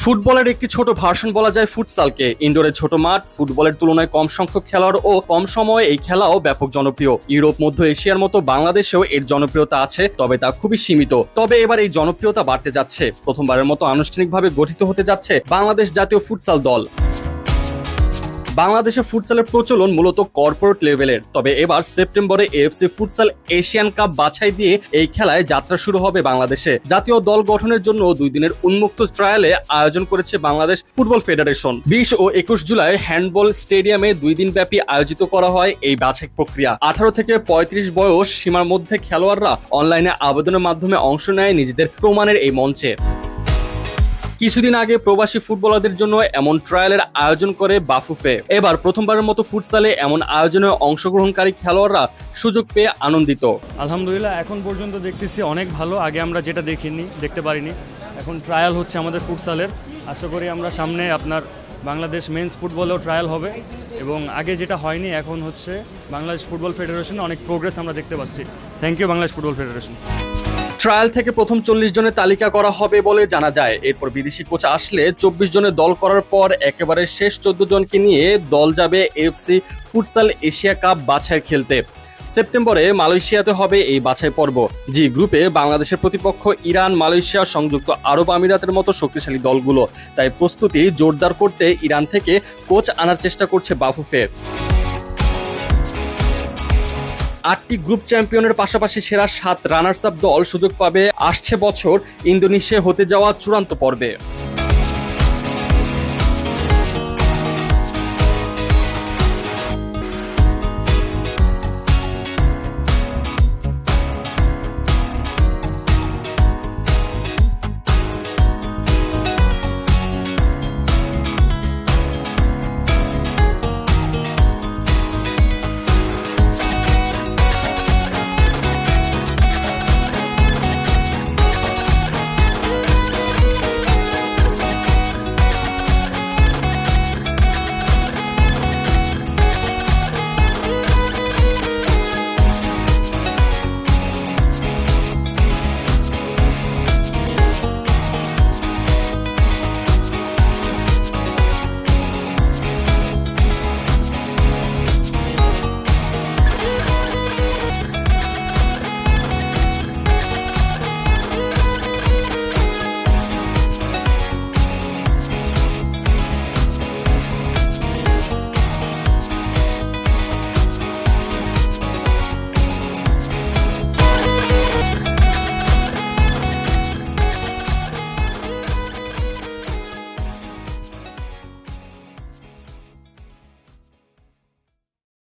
ফুটবলের একটি ছোট ভার্সন বলা যায় ফুটসালকে। ইনডোরে ছোট মাঠ, ফুটবলের তুলনায় কম সংখ্যক খেলোয়াড় ও কম সময়ে এই খেলাও ব্যাপক জনপ্রিয়। ইউরোপ, মধ্য এশিয়ার মতো বাংলাদেশেও এর জনপ্রিয়তা আছে, তবে তা খুবই সীমিত। তবে এবার এই জনপ্রিয়তা বাড়তে যাচ্ছে। প্রথমবারের মতো আনুষ্ঠানিকভাবে গঠিত হতে যাচ্ছে বাংলাদেশ জাতীয় ফুটসাল দল। বাংলাদেশে ফুটসালের প্রচলন মূলত কর্পোরেট লেভেলের, তবে এবার সেপ্টেম্বরে এএফসি ফুটসাল এশিয়ান কাপ বাছাই দিয়ে এই খেলায় যাত্রা শুরু হবে বাংলাদেশে। জাতীয় দল গঠনের জন্য 2 দিনের উন্মুক্ত ট্রায়ালে আয়োজন করেছে বাংলাদেশ ফুটবল ফেডারেশন। 20 ও 21 জুলাই হ্যান্ডবল স্টেডিয়ামে 2 দিন ব্যাপী আয়োজিত করা হয় এই বাছাই প্রক্রিয়া। 18 থেকে 35 বয়স সীমার মধ্যে খেলোয়াড়রা অনলাইনে আবেদনের মাধ্যমে অংশ নেয় নিজেদের প্রমাণের এই মঞ্চে। কিছুদিন আগে প্রবাসী ফুটবলারদের জন্য এমন ট্রায়ালের আয়োজন করে বাফুফে। এবার প্রথমবারের মতো ফুটসালে এমন আয়োজনে অংশগ্রহণকারী খেলোয়াড়রা সুযোগ পেয়ে আনন্দিত। আলহামদুলিল্লাহ, এখন পর্যন্ত দেখতেছি অনেক ভালো। আগে আমরা যেটা দেখতে পারিনি, এখন ট্রায়াল হচ্ছে আমাদের ফুটসালের। আশা করি আমরা সামনে আপনার বাংলাদেশ মেন্স ফুটবলেও ট্রায়াল হবে, এবং আগে যেটা হয়নি এখন হচ্ছে বাংলাদেশ ফুটবল ফেডারেশনে অনেক প্রোগ্রেস আমরা দেখতে পাচ্ছি। Thank you Bangladesh football federation. Trial থেকে প্রথম 40 জনের তালিকা করা হবে বলে জানা যায়। এরপর বিদেশি কোচ আসলে 24 জনের দল করার পর একেবারে শেষ 14 জনকে নিয়ে দল যাবে এএফসি ফুটসাল এশিয়া কাপ বাছাই খেলতে। সেপ্টেম্বরে মালয়েশিয়াতে হবে এই বাছাই পর্ব। জি গ্রুপে বাংলাদেশের প্রতিপক্ষ ইরান, মালয়েশিয়া, সংযুক্ত আরব আমিরাতের মতো শক্তিশালী দলগুলো। তাই প্রস্তুতি জোরদার করতে ইরান থেকে কোচ আনার চেষ্টা করছে বাফুফে। 8টি গ্রুপ চ্যাম্পিয়নের পাশাপাশি সেরা 7 রানার্স আপ দল সুযোগ পাবে আসছে বছর ইন্দোনেশিয়া হতে যাওয়া চূড়ান্ত পর্বে।